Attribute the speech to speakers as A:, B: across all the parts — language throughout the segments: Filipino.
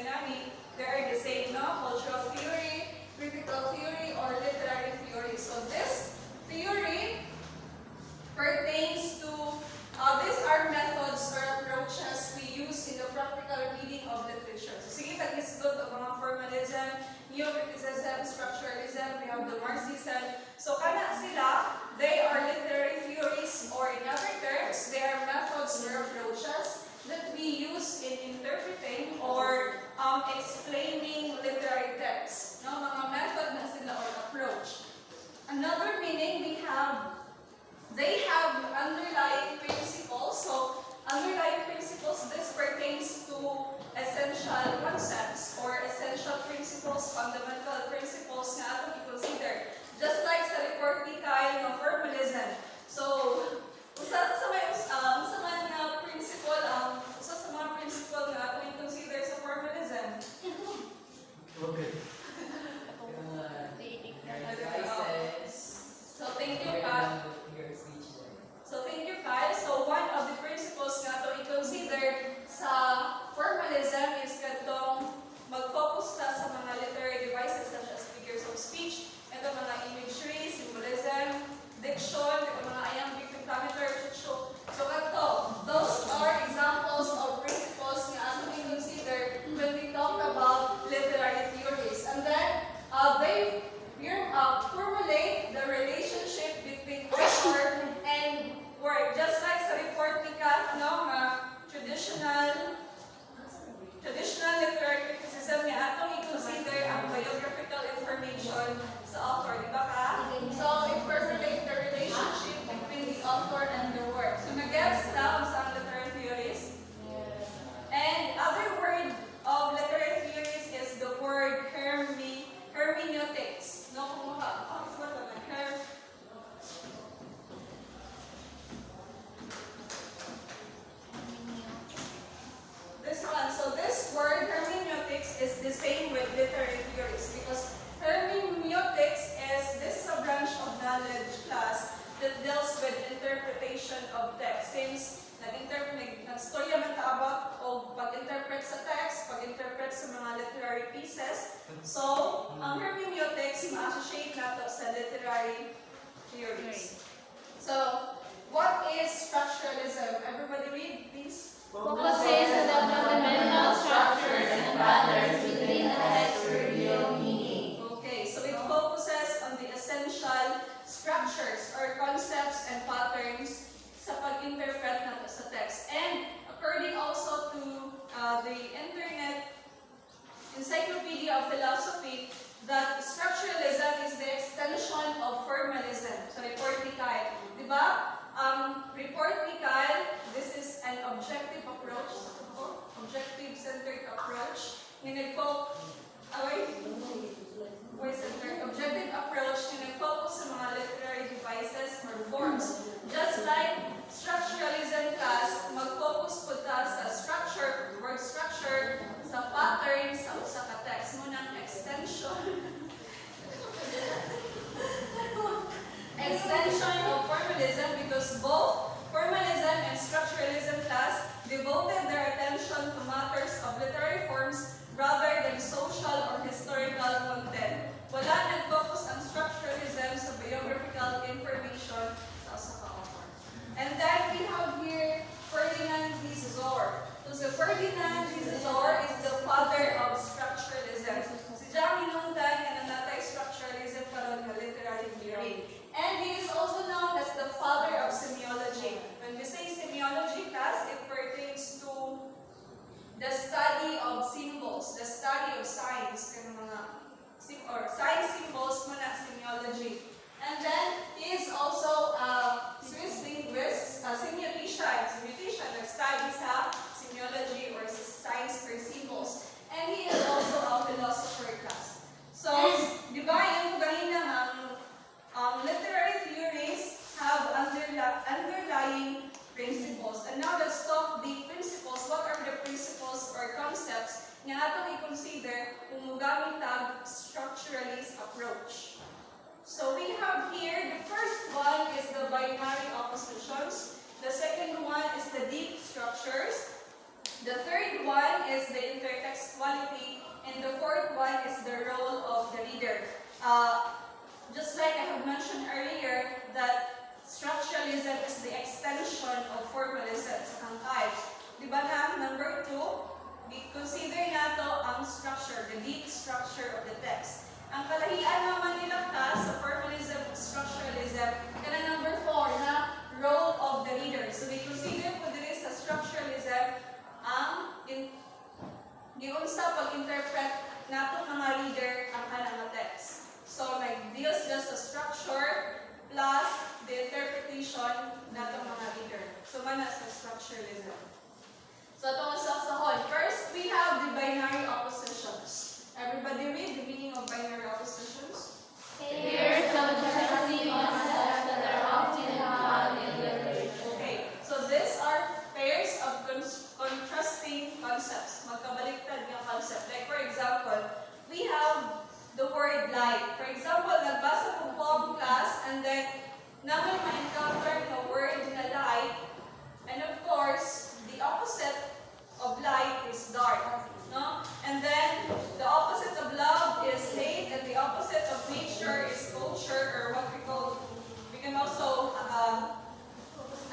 A: nami, they are the same, no? Cultural theory, critical theory, or literary theory. So this theory pertains to, these are methods or approaches we use in the practical reading of literature. So sige, tag-isgot ang mga formalism, neo-criticism, structuralism, we have the Marxism. So kana sila, they are literary theories, or in other terms, they are methods or approaches that we use in interpreting or explaining literary texts. No, mga method na sila or approach. Another meaning we have, they have underlying principles. So underlying principles, this pertains to essential concepts or essential principles, fundamental principles nga atong i-consider. Just like sa report ni Kyle ng formalism. So, usa sa man nga principle, usa sa mga principle nga atong i-consider sa formalism.
B: Okay.
A: So, thank you, Kyle. So, thank you, Kyle. So, one of the principles nga to i-consider sa formalism is katong mag-focus ta sa mga literary devices such as figures of speech, ito mga imagery, symbolism, diction, ito mga iambic pentameter, so kato, those are examples of principles nga atong i-consider when we talk about literary theories. And then, they formulate the relationship between author and work. Just like sa report ni Kat, no, traditional literary criticism nga atong i-consider ang biographical information sa author, di ba ka? So, it formulates the relationship between the author and the work. So, nag-gets na sa literary theories. And other word of literary theories is the word hermeneutics. No, kung this one. So this word hermeneutics is the same with literary theories because hermeneutics this is a branch of knowledge class that deals with interpretation of text. Since nag-storya man ta about o pag-interpret sa text, pag-interpret sa mga literary pieces. So, ang hermeneutics ma-associate nato sa literary theories. So, what is structuralism? Everybody read, please.
C: Focuses on the fundamental structures and patterns within the text to reveal meaning.
A: Okay, so it focuses on the essential structures or concepts and patterns sa pag-interpret nato sa text. And according also to the Internet Encyclopedia of Philosophy, that structuralism is the extension of formalism. So report ni Kyle, di ba? Report ni Kyle, this is an objective approach, objective-centered approach. Objective approach na nag-focus sa mga literary devices or forms. Just like structuralism class, mag-focus po ta sa structure, word structure, sa patterns, sa ka-text mo ng extension. Extension of formalism because both formalism and structuralism class devoted their attention to matters of literary forms rather than social or historical content. Wala nag-focus ang structuralism sa biographical information sa usa ka author. And then we have here Ferdinand de Saussure. So Ferdinand de Saussure is the father of structuralism. Si Jami Nungdan nga nanatay structuralism karon nga literary theory. And he is also known as the father of semiology. When we say semiology class, it pertains to the study of symbols, the study of signs, or sign symbols muna semiology. And then he is also a Swiss linguist, a semiotician that studies semiology or signs for symbols. And he is also a philosopher class. So, di ba yung ganina literary theories have underlying principles. And now let's talk the principles. What are the principles or concepts nga atong i-consider kung mugamit tag structuralist approach? So we have here, the first one is the binary oppositions. The second one is the deep structures. The third one is the intertextuality. just like I have mentioned earlier, that structuralism is the extension of formalism sa kangkay. Diba na, number 2, consider nato ang structure, the deep structure of the text. Ang kalahian naman nila sa formalism, structuralism, kana number 4 na role of the reader. So we consider po diri sa structuralism ang giunsa pag-interpret nato mga reader ang kanang text. So deals just the structure plus the interpretation nato mga reader. So mana sa structuralism. So ito ang sahon. First, we have the binary oppositions. Everybody read the meaning of binary oppositions?
C: Here's some interesting concepts that are often found in literature.
A: Okay, so these are pairs of contrasting concepts. Magkabaliktad yung concept. Like for example, we have the word light. For example, nagbasa po ang class and then namin ma-encounter the word na light. And of course, the opposite of light is dark. No? And then, the opposite of love is hate, and the opposite of nature is culture, or what we can also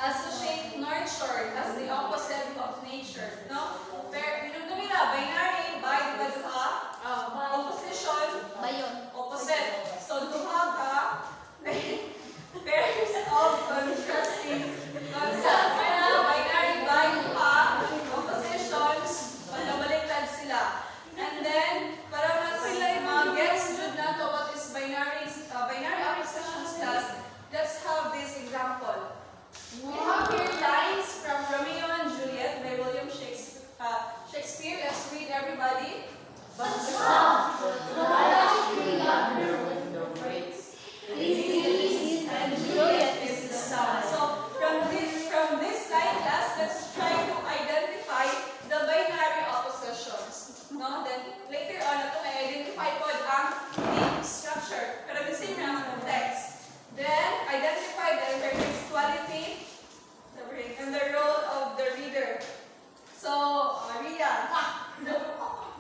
A: associate nurture as the opposite of nature. No? Pero, binary, by the duha, opposition, opposite. So, duha ka, pairs of contrasting concepts. Binary, by duha, oppositions, magkabaliktad sila. And then, para man sila yung mga gets jud na to what is binary oppositions class, let's have this example. We have here lines from Romeo and Juliet by William Shakespeare. Let's read everybody.
C: But stop! The window breaks.
A: And Juliet is the sun. So, from this line class, let's try to identify the binary oppositions. No? Then, later on, ito may identify po ang deep structure. Pero the same naman ng text. Then, identify the intertextuality and the role of the reader. So, Maria,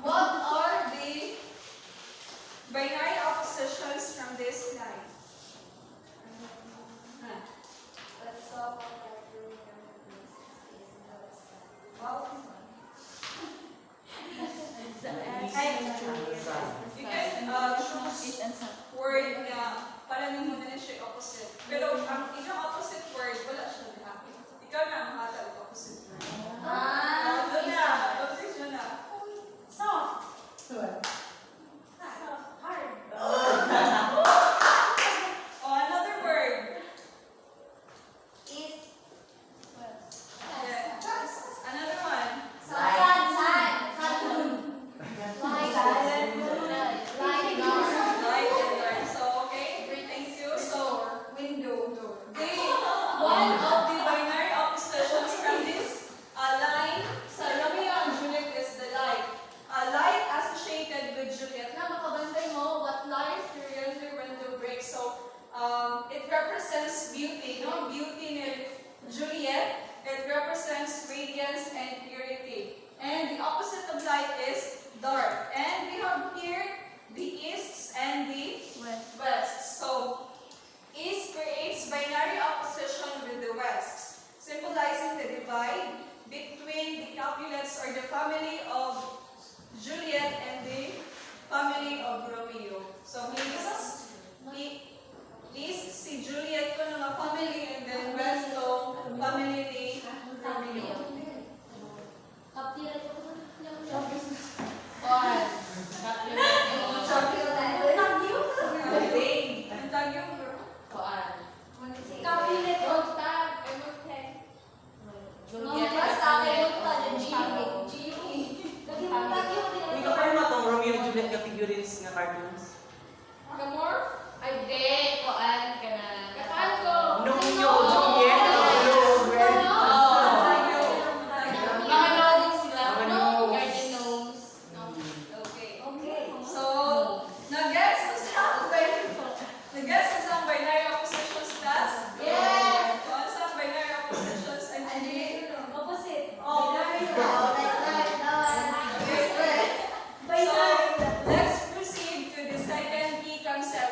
A: what are the binary oppositions from this line?
D: Let's solve our
A: Wow. You can choose word na para nimo na siya opposite. Pero ang isang opposite word, wala siya na. Ikaw na ang hatag opposite word. Doon na. Opposite siya na.
D: hard.
A: Oh, another word.
D: Is
A: Yes. Another one. Light and dark. So, okay. Great. Thank you. So, window. Okay. One of the binary oppositions from this line sa Romeo and Juliet is the light. Light associated with Juliet. Na makabantay mo what light through your window breaks. So, it represents beauty. No? Beauty in Juliet. It represents radiance and purity. And the opposite of light is dark. And we have here the east and the west. So, east creates binary opposition with the west, symbolizing the divide between the Capulets or the family of Juliet and the family of Romeo. So, east si Juliet ko ng family and then west ko family ni Romeo. Ang tagyong bro.
B: Hindi ka pa naman itong Romeo and Juliet na figurines nga cartoons. Romeo, Juliet, blue, red.
A: Okay. So, nag-guess na sa binary oppositions class?
C: Yes.
A: Ano sa binary oppositions? And
D: Opposite.
A: Oh. So, let's proceed to the second key concept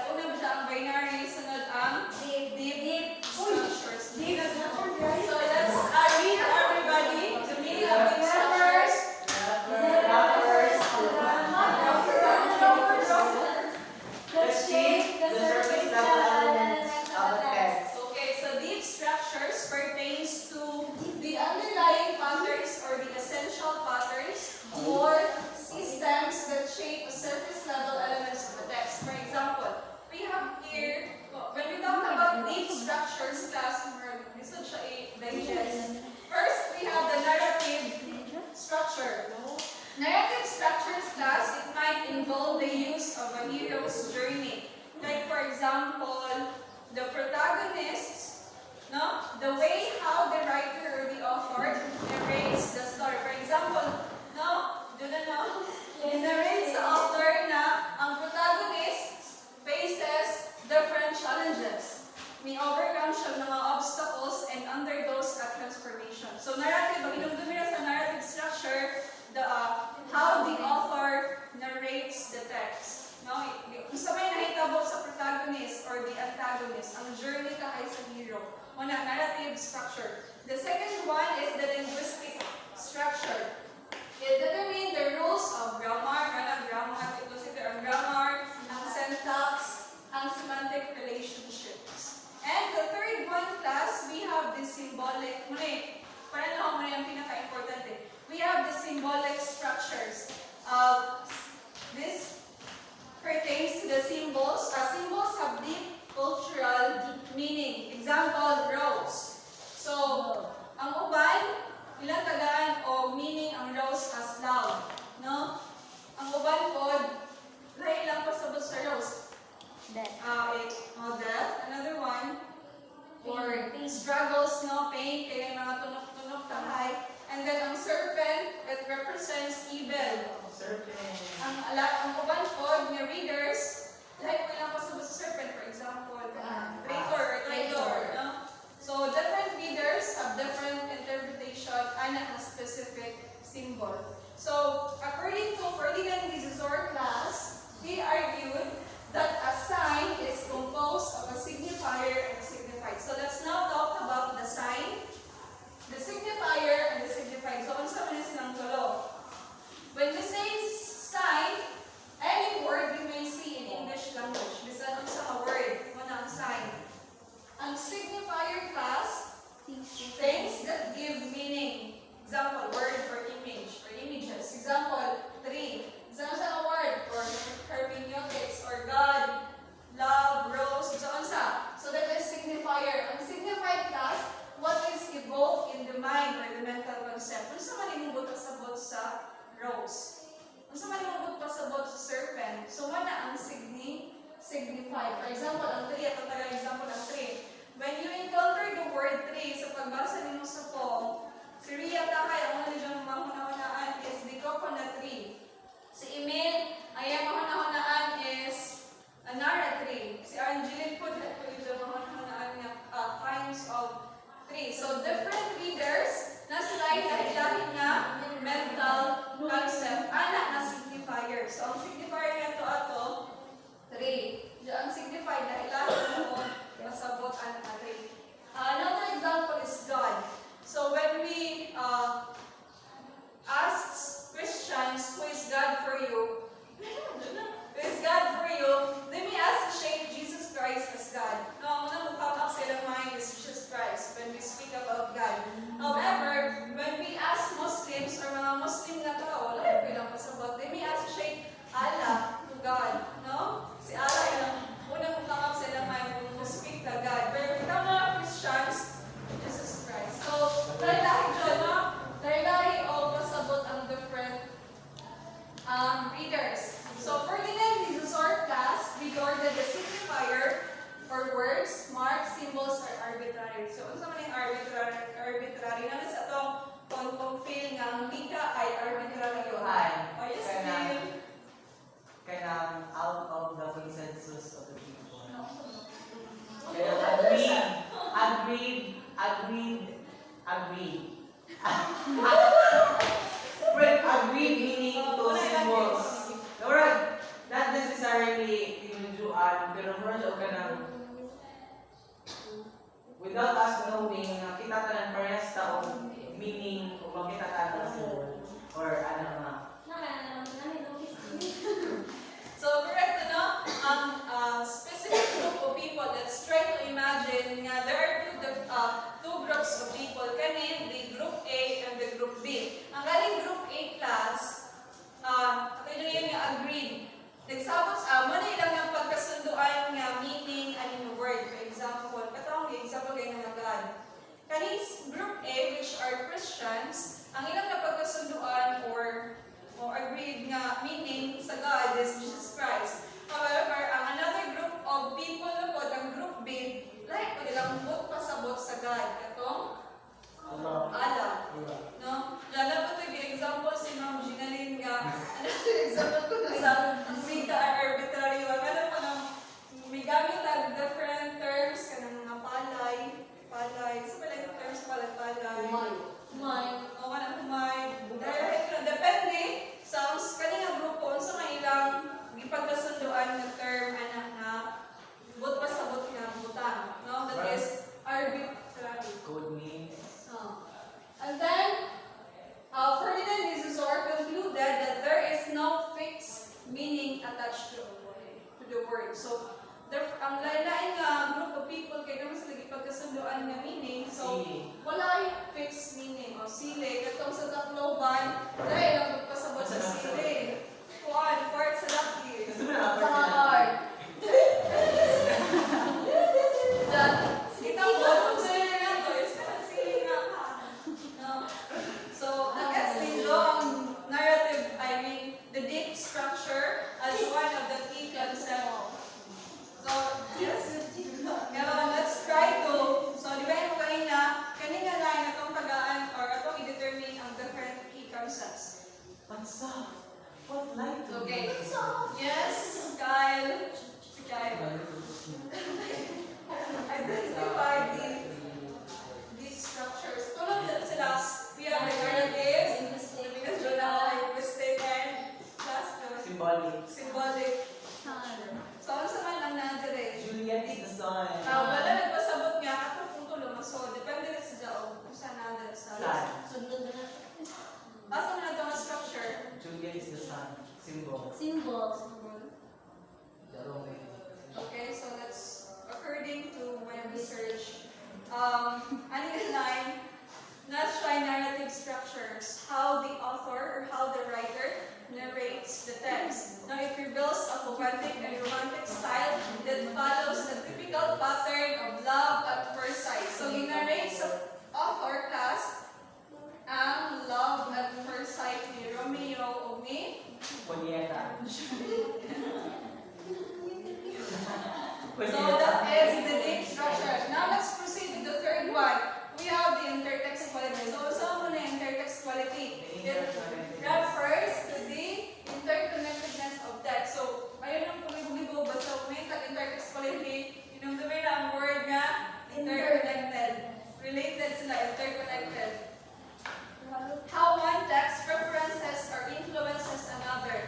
A: structures class, it might involve the use of a hero's journey. Like for example, the protagonists, no? The way how the writer or the author narrates the story. For example, no? Do you know? It narrates the author na ang protagonist faces different challenges. May overcome siya ng mga obstacles and undergoes a transformation. So narrative, ang inumdumira sa narrative structure, the how the author narrates the text. No? Kung sa may nahitabo sa protagonist or the antagonist, ang journey ka kay sa hero. Una, narrative structure. The second one is the linguistic structure. It determines the rules of grammar, ang grammar, ang syntax, ang semantic relationships. And the third one class, we have the symbolic, para na ako yung pinaka-importante. We have the symbolic structures. This pertains to the symbols. Symbols have deep cultural meaning. Example, rose. So, ang uban, ilang tagaan o meaning ang rose as love. No? Ang uban po, lahi lang pasabot sa rose. Death. Death. Another one, or struggles, no? Pain, kaya mga tunok-tunok tahay. And then ang serpent, it represents evil.
B: Serpent.
A: Ang uban po, may readers, lahi po ilang pasabot sa serpent, for example, traitor, no? So, different readers have different interpretation and a specific symbol. So, according to Ferdinand de Saussure class, he argued that a sign is composed of a signifier and a signified. So, let's now talk about the sign, the signifier, and the signified. So, unsa man silang tulo? When we say sign, any word you may see in English language, bisan unsa ka word, muna ang sign. Ang signifier class, things that give meaning. Example, word or image or images. Example, tree. Sa word, attached to the word. So, ang lain-lain nga group of people kay naman sila gipagkasunduan nga meaning. So, wala yung fixed meaning. O sili, katong sa Tacloban, dahil lang magpasabot sa sili. Kuan, part sa laki.
C: Sa heart.
A: Kita mo, kung sili nga to, is ka sili nga ka. No? So, nag-explain ang narrative, I mean, the deep structure as one of the key concepts. So, yes, let's try to, so di ba yung kanina lang itong tagaan or itong i-determine ang different key concepts.
B: What's up? What light?
A: Okay. Yes, Kyle. Si Kyle. Identify the deep structures. Tulad din sila, we have the narrative, because yun ang mistaken, plus the symbolic. So, ano sa man ang nandire?
B: Juliet is the sun.
A: Wala nagpasabot nga, katong kung tulong. So, depende rin sa Jao kung saan nandire sa
B: Sun.
C: Sunod na.
A: asa mo na itong structure?
B: Juliet is the sun. Symbol.
C: Symbol.
A: Okay, so that's according to my research. Another line, let's try narrative structures. How the author or how the writer narrates the text. Now, it reveals a poetic and romantic style that follows the typical pattern of love at first sight. So, he narrates sa author class ang love at first sight ni Romeo o ni
B: Julieta.
A: So that is the deep structure. Now let's proceed with the third one. We have the intertextuality. So saan mo na intertextuality? It refers to the interconnectedness of text. So ayun ang pumibugibo, basta umintag intertextuality, inumdumi na ang word nga interconnected. Related sila, interconnected. How one text references or influences another.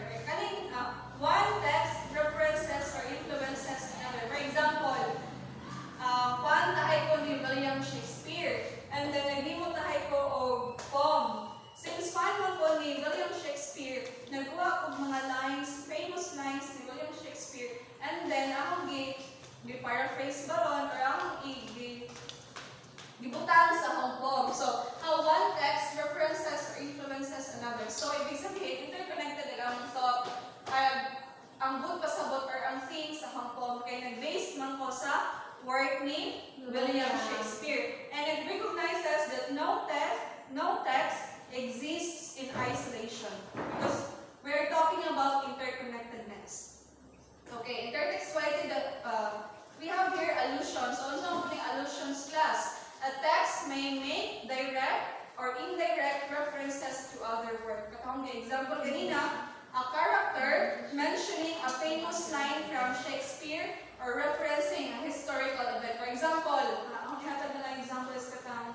A: One text references or influences another. For example, Juan tahay ko ni William Shakespeare. And then naghimo tahay ko og poem. Since fan man ko ni William Shakespeare, nagkuha ko mga lines, famous lines ni William Shakespeare. And then akong gi-paraphrase baron or akong gibutang sa akong poem. So, how one text references or influences another. So, ibig sabihin, interconnected ang thought, ang book pasabot or ang theme sa akong poem kay nag-base man ko sa work ni William Shakespeare. And it recognizes that no text exists in isolation because we're talking about interconnectedness. Okay, intertextuality that we have here allusions. So, ano ang allusions class? A text may make direct or indirect references to other work. Katong example kanina, a character mentioning a famous line from Shakespeare or referencing a historical event. For example, ang hatag na lang example is katang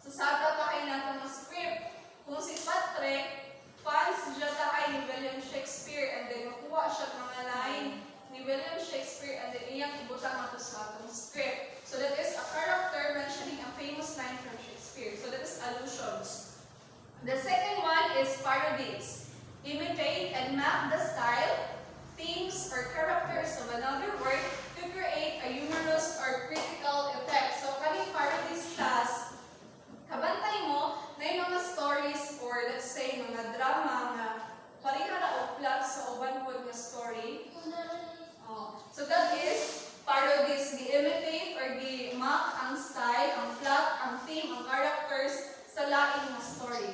A: sa sata tayo natin ng script. Kung si Patrick, fans siya tayo ni William Shakespeare and then makuha siya ng mga line ni William Shakespeare and then iyang ibutang nato sa atong script. So that is a character mentioning a famous line from Shakespeare. So that is allusions. The second one is parodies. Imitate and map the style, themes, or characters of another work to create a humorous or critical effect. So kaning parodies class, kabantay mo na yung mga stories or let's say mga drama na pareha na o plot sa uban po nga story. So that is parodies, gi-imitate or gi-map ang style, ang plot, ang theme, ang characters sa laing na story.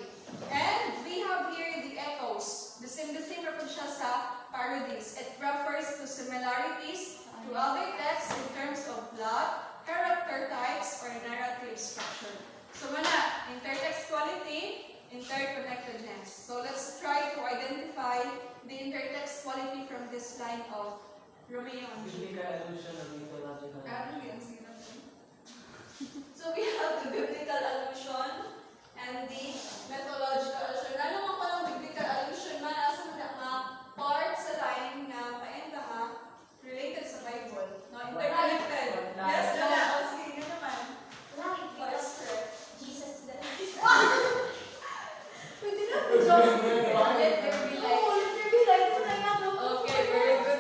A: And we have here the echoes. The same reference siya sa parodies. It refers to similarities to other texts in terms of plot, character types, or narrative structure. So muna, intertextuality, interconnectedness. So let's try to identify the intertextuality from this line of Romeo and Juliet.
B: Biblical allusion or mythological allusion?
A: So we have the biblical allusion and the mythological allusion. Ano mo palang biblical allusion man, asa mo na mga part sa line na paenda nga related sa Bible. No, interconnected. Yes, na. O sige, yun naman. What is correct?
D: Jesus the
A: Pwede na po, Let there be light.
D: Oh, let there be light. Ito na nga.
A: Okay, very good.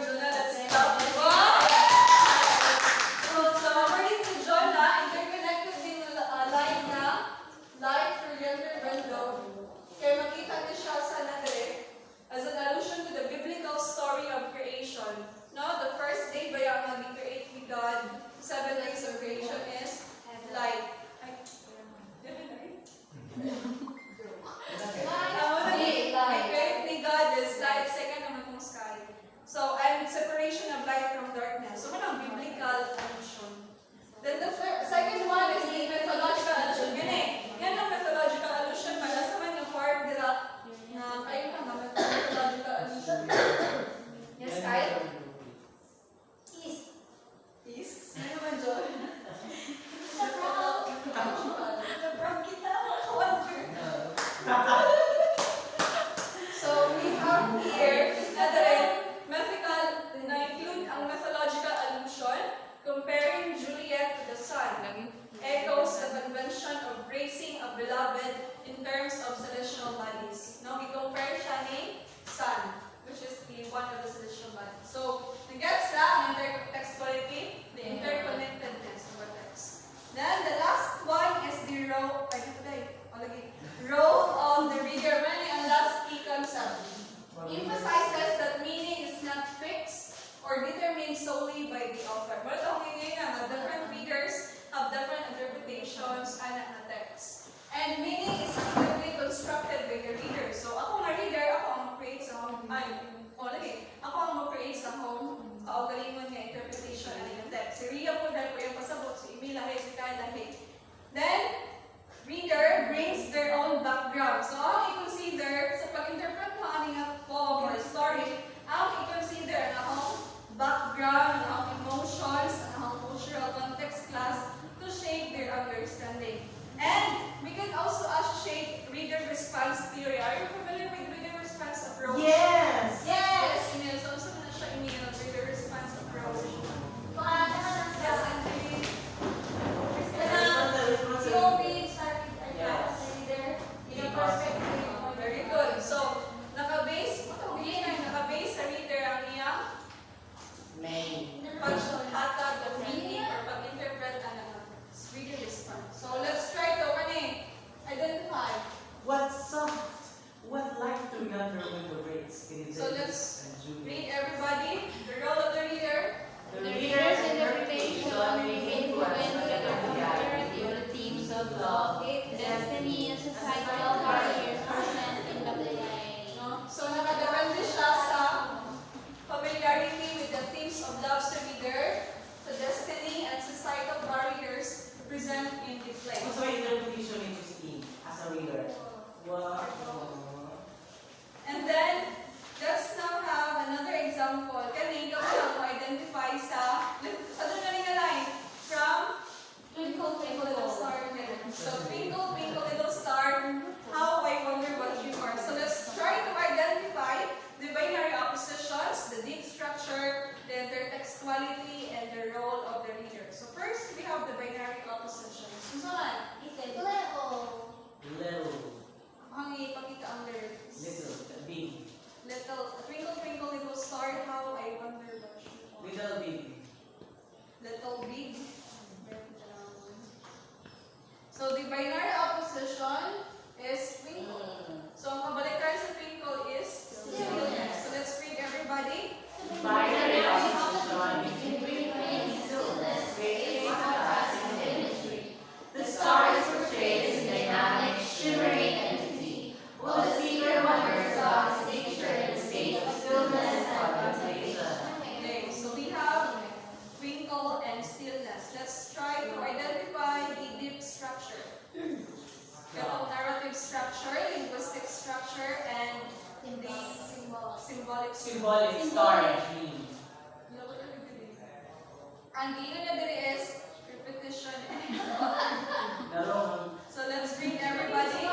A: Then, reader brings their own background. So, ang i-consider sa pag-interpret mo aning poem or story, ang i-consider ang akong background, ang akong emotions, ang akong cultural context class to shape their understanding. And we can also associate reader response theory. Are you familiar with reader response approach?
B: Yes!
A: Yes! Email. So, gusto mo na siya email reader response approach. Yes, and read. Very good. So, naka-base sa reader ang iyang paghatag of meaning or pag-interpret ang reader response. So, let's try to identify.
B: What soft, what light to remember when the rates in
A: So, let's read everybody. The role of the reader.
C: The reader's interpretation may influence the popularity of the themes of love, destiny, and societal barriers present in the play.
A: No? So, nakadepende siya sa familiarity with the themes of love sa reader, sa destiny, and societal barriers present in the play.
B: What's my interpretation in this theme as a reader? Wow.
A: And then, let's now have another example. Kani, ikaw lang mo identify sa, ano na nga line? From Twinkle, Twinkle, Little Star. So, Twinkle, Twinkle, Little Star, how I wonder what you are. So, let's try to identify the binary oppositions, the deep structure, the intertextuality, and the role of the reader. So, first, we have the binary oppositions. Susan,
B: Little,
A: ang ipakita ang lyrics.
B: big,
A: Little, twinkle, twinkle, little star, how I wonder what you are.
B: little big.
A: Little big. So the binary opposition is twinkle. So ang kabalikan sa twinkle is stillness. So let's read everybody.
C: Binary opposition between twinkling and stillness creates contrasting imagery. The star is portrayed as a dynamic, shimmering entity, while the seeker wonders about its nature in a state of stillness and contemplation.
A: Okay, so we have twinkle and stillness. Let's try to identify the deep structure. Ito narrative structure, linguistic structure, and the symbolic
B: Symbolic star dream.
A: Ang gino niya diri is repetition and
B: Narong,
A: so let's read everybody.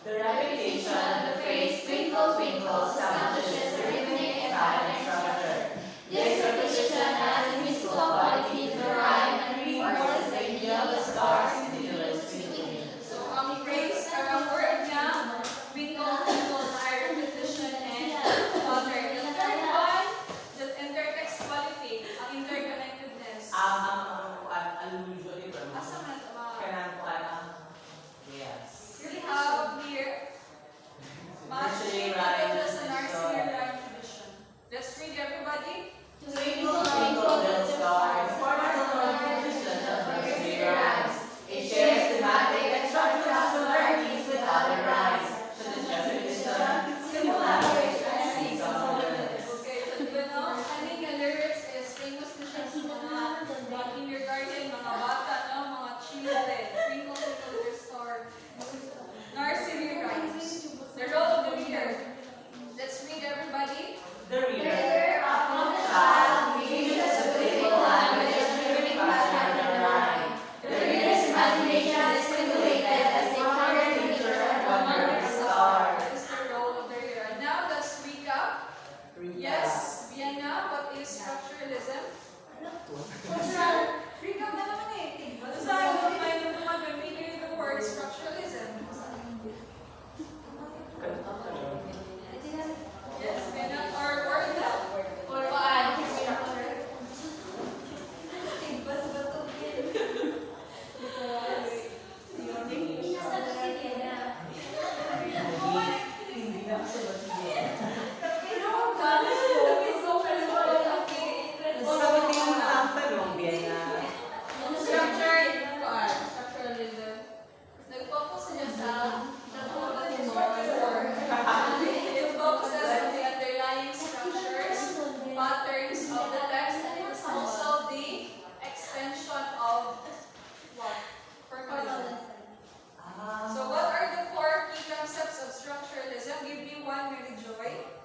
B: the repetition of the phrase
C: Twinkle, twinkle establishes a rhythmic and pattern structure. This repetition adds a musical quality to the rhyme and reinforces the idea of the star's continuous twinkling.
A: So ang phrase or ang word niya, twinkle, twinkle, ay repetition and pattern. The third one, the intertextuality, ang interconnectedness.
B: allusion ito.
A: Asa man ito mga?
B: Kanang yes.
A: We have here everyone, Mary Joy.